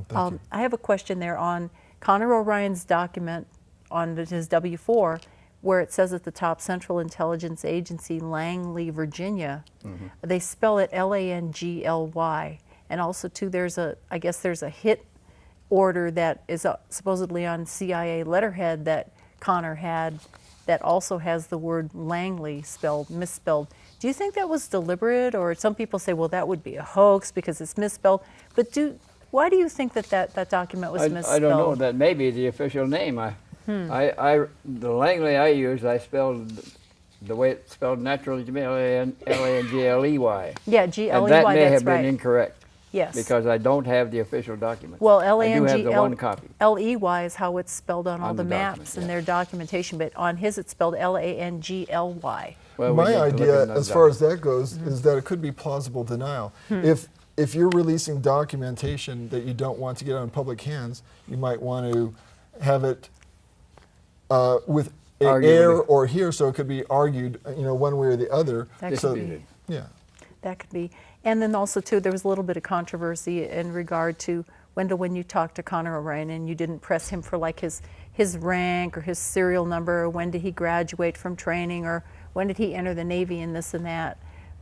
Thank you. I have a question there on Connor O'Ryan's document on his W-4, where it says at the top, Central Intelligence Agency, Langley, Virginia. They spell it L-A-N-G-L-Y. And also, too, I guess there's a hit order that is supposedly on CIA letterhead that Connor had that also has the word Langley misspelled. Do you think that was deliberate? Or some people say, well, that would be a hoax because it's misspelled. But why do you think that document was misspelled? I don't know. That may be the official name. The Langley I used, I spelled the way it's spelled naturally to me, L-A-N-G-L-E-Y. Yeah, G-L-E-Y, and that may that's have right. been incorrect. Yes. Because I don't have the official document. Well, I do have the one copy. L-E-Y is how it's spelled on all On the the maps document, and yeah. their documentation, but on his it's spelled L-A-N-G-L-Y. Well, we My need to look idea, at as far as that goes, is that it could be plausible denial. If you're releasing documentation that you don't want to get on public hands, you might want to have it with air or here, so it could be argued, one way or the other. That So, could be. yeah. That could be. And then also, too, there was a little bit of controversy in regard to, Wendelle, when you talked to Connor O'Ryan and you didn't press him for like his rank or his serial number, or when did he graduate from training, or when did he enter the Navy and this and that.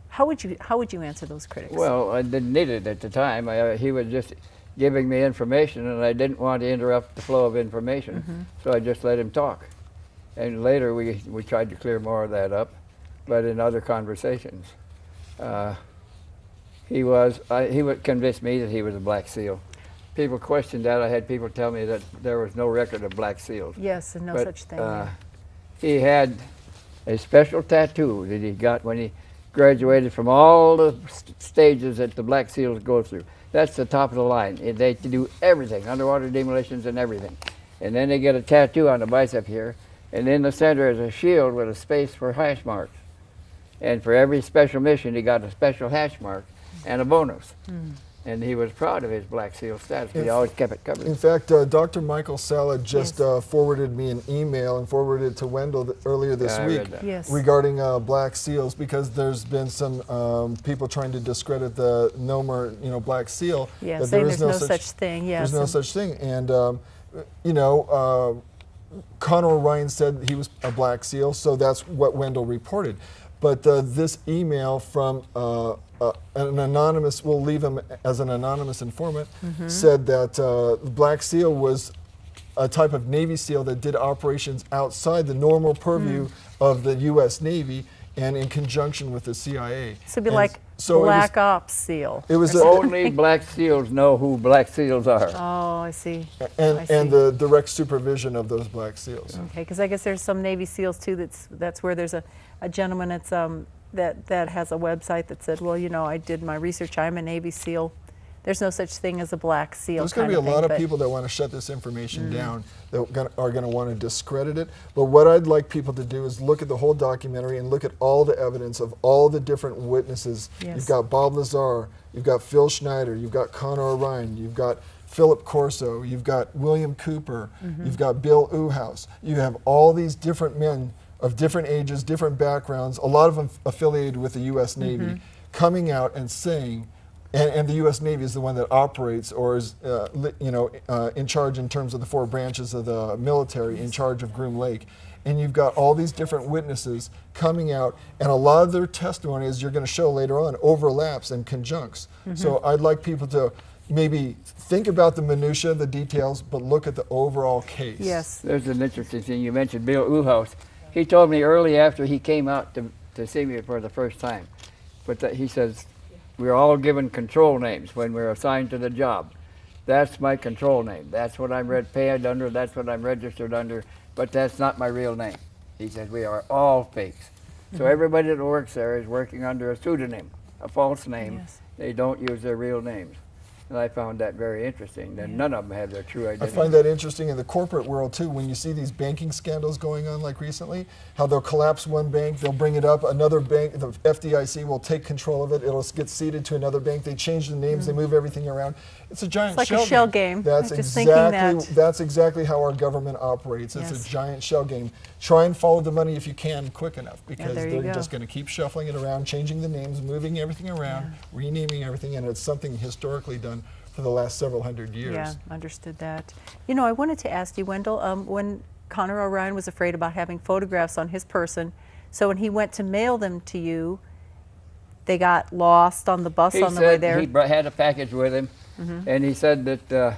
How would you answer those critics? Well, I didn't need it at the time. He was just giving me information, and I didn't want to interrupt the flow of information, so I just let him talk. And later we tried to clear more of that up, but in other conversations. He would convince me that he was a Black SEAL. People questioned that. I had people tell me that there was no record of Black SEALs. Yes, and no such thing. Yeah. He had a special tattoo that he got when he graduated from all the stages that the Black SEALs go through. That's the top of the line. They do everything, underwater demolitions and everything. And then they get a tattoo on the bicep here, and in the center is a shield with a space for hash marks. And for every special mission, he got a special hash mark and a bonus. And he was proud of his Black SEAL status. He always kept it covered. In fact, Dr. Michael Salad just forwarded me an email and forwarded it to Wendelle earlier this week regarding Black SEAls, because there's been some people trying to discredit the NOMR, Black SEAL. Yeah, that saying there's no such thing. Yes. There's no such thing. And, Connor O'Ryan said he was a Black SEAL, so that's what Wendelle reported. But this email from an anonymous, we'll leave him as an anonymous informant, said that Black SEAL was a type of Navy SEAL that did operations outside the normal purview of the U.S. Navy and in conjunction with the CIA. So it'd be like Black Ops SEAL. It was only Black SEALs know who Black SEALs are. Oh, I see. And the direct supervision of those Black SEAls. Okay, because I guess there's some Navy SEAls too. That's where there's a gentleman that's that has a website that said, well, I did my research. I'm a Navy SEAL. There's no such thing as a Black SEAL. There's going to be a lot of people that want to shut this information down, that are going to want to discredit it. But what I'd like people to do is look at the whole documentary and look at all the evidence of all the different witnesses. Yes. You've got Bob Lazar, you've got Phil Schneider, you've got Connor O'Ryan, you've got Philip Corso, you've got William Cooper, you've got Bill Uhouse. You have all these different men of different ages, different backgrounds, a lot of them affiliated with the U.S. Navy, coming out and saying, and the U.S. Navy is the one that operates or is, in charge in terms of the 4 branches of the military, in charge of Groom Lake. And you've got all these different witnesses coming out, and a lot of their testimony, as you're going to show later on, overlaps and conjuncts. So I'd like people to maybe think about the minutia, the details, but look at the overall case. Yes. There's an interesting thing. You mentioned Bill Uhouse. He told me early after he came out to see me for the first time, but he says, we're all given control names when we're assigned to the job. That's my control name. That's what I'm paid under. That's what I'm registered under. But that's not my real name. He says we are all fakes. So everybody that works there is working under a pseudonym, a false name. Yes. They don't use their real names. And I found that very interesting. That none of them have their true I identity. find that interesting in the corporate world too, when you see these banking scandals going on like recently, how they'll collapse one bank, they'll bring it up, another bank, the FDIC will take control of it, it'll get ceded to another bank, they change the names, they move everything around. It's a giant It's like a shell game. That's I was just exactly, thinking that. that's exactly how our government operates. It's Yes. a giant shell game. Try and follow the money if you can quick enough, because there you they're go. just going to keep shuffling it around, changing the names, moving everything around, renaming everything, and it's something historically done for the last several hundred years. Yeah, understood that. You know, I wanted to ask you, Wendell, when Connor O'Ryan was afraid about having photographs on his person, so when he went to mail them to you, they got lost on the bus on the way there? He had a package with him, and he said that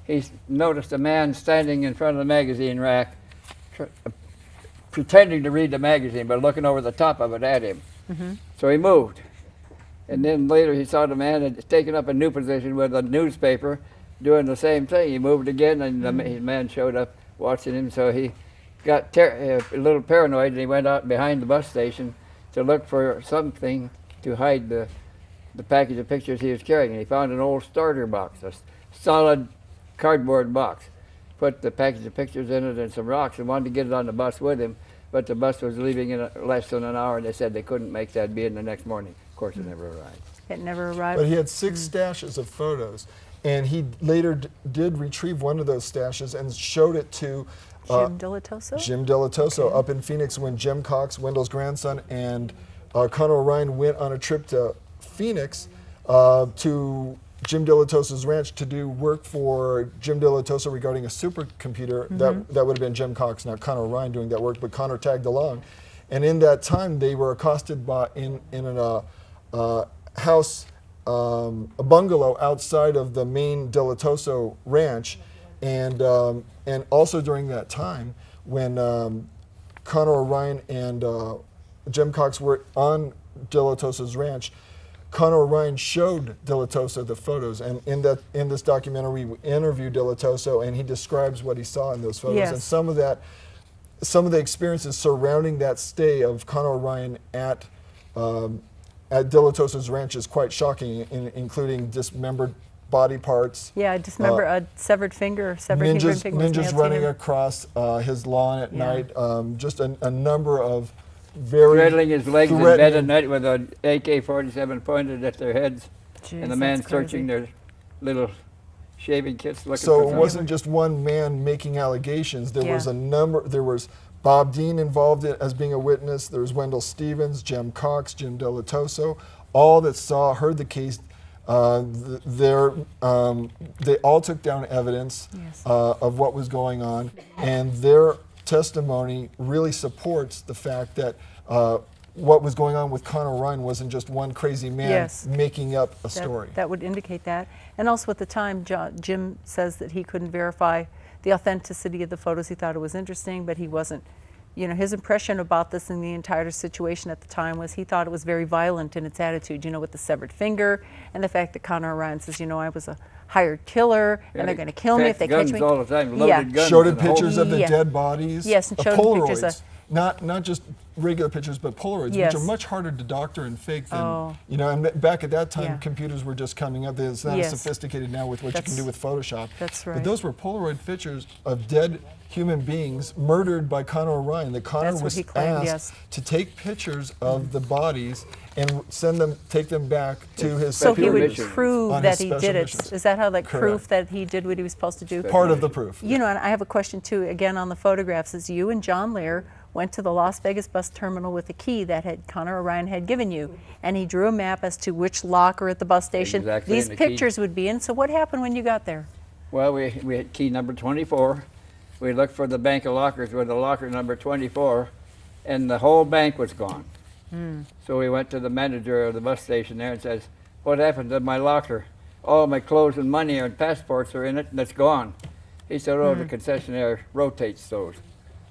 he noticed a man standing in front of the magazine rack pretending to read the magazine, but looking over the top of it at him. So he moved. And then later he saw the man had taken up a new position with a newspaper doing the same thing. He moved again, and the man showed up watching him, so he got a little paranoid, and he went out behind the bus station to look for something to hide the package of pictures he was carrying. And he found an old starter box, a solid cardboard box. Put the package of pictures in it and some rocks, and wanted to get it on the bus with him, but the bus was leaving in less than an hour, and they said they couldn't make that be in the next morning. Of course, it never arrived. It never arrived. But he had 6 stashes of photos, and he later did retrieve one of those stashes and showed it to Jim Delatoso? Jim Delatoso up in Phoenix when Jim Cox, Wendell's grandson, and Connor O'Ryan went on a trip to Phoenix to Jim Delatoso's ranch to do work for Jim Delatoso regarding a supercomputer. That would have been Jim Cox, not Connor O'Ryan, doing that work, but Connor tagged along. And in that time, they were accosted by in a house, a bungalow outside of the main Delatoso ranch, and also during that time when Connor O'Ryan and Jim Cox were on Delatoso's ranch, Connor O'Ryan showed Delatoso the photos, and in this documentary we interviewed Delatoso, and he describes what he saw in those photos. Yes. And some of the experiences surrounding that stay of Connor O'Ryan at Delatoso's ranch is quite shocking, including dismembered body parts. Yeah, I dismember a severed finger, severed human finger. was nailed Ninjas to running him. across his lawn at Yeah. night. Just a number of very Straddling his legs in bed at threatening- night with an AK-47 pointed at their heads, Jeez, and the man that's crazy. searching their little shaving kits looking So for it something. wasn't just one man making allegations. There was Yeah. a number. There was Bob Dean involved as being a witness. There was Wendell Stevens, Jim Cox, Jim Delatoso, all that heard the case. They all took down evidence Yes. of what was going on, and their testimony really supports the fact that what was going on with Connor O'Ryan wasn't just one crazy man Yes. making up a story. That would indicate that. And also at the time, Jim says that he couldn't verify the authenticity of the photos. He thought it was interesting, but he wasn't, his impression about this and the entire situation at the time was he thought it was very violent in its attitude, with the severed finger and the fact that Connor O'Ryan says, I was a hired killer and they're going to kill me if they catch guns me. all the time, loaded Yeah. guns. Showed him and the whole- pictures of the Yeah. dead bodies. Yes, and showed him Polaroids, pictures of- not just regular pictures, but Polaroids, Yes. which are much harder to doctor and fake than Oh. And back at that time, Yeah. computers were just coming up. It's not Yes. as sophisticated now with what you can do with Photoshop. That's right. But those were Polaroid pictures of dead human beings murdered by Connor O'Ryan. That Connor That's what was he claimed, asked yes. to take pictures of the bodies and take them back to his So he would mission. prove on that his he special did it. missions. Is that how that Correct. proof that he did what he was supposed to do? Part of the proof. And I have a question too, again on the photographs, is you and John Lear went to the Las Vegas bus terminal with a key that Connor O'Ryan had given you, and he drew a map as to which locker at the bus station Exactly, these and the key. pictures would be in. So what happened when you got there? Well, we had key number 24. We looked for the bank of lockers with the locker number 24, and the whole bank was gone. So we went to the manager of the bus station there and says, "What happened to my locker? All my clothes and money and passports are in it, and it's gone." He said, "Oh, the concessionaire rotates those."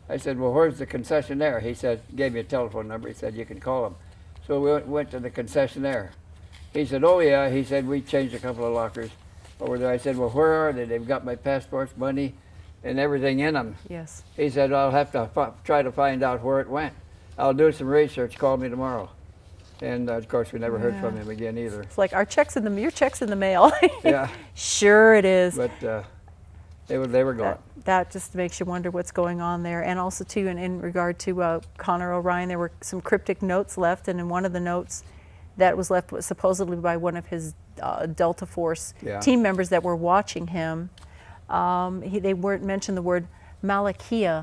I said, "Well, where's the concessionaire?" He said, gave me a telephone number. He said, "You can call him." So we went to the concessionaire. He said, "Oh yeah," he said, "we changed a couple of lockers over there." I said, "Well, where are they?" "They've got my passports, money, and everything in them." Yes. He said, "I'll have to try to find out where it went. I'll do some research. Call me tomorrow." And of course, we never heard from him again either. It's like your check's in the mail. Yeah, Sure it is. but they were gone. That just makes you wonder what's going on there. And also too, in regard to Connor O'Ryan, there were some cryptic notes left, and in one of the notes that was left was supposedly by one of his Delta Force Yeah. team members that were watching him. They weren't mentioned the word Malakia.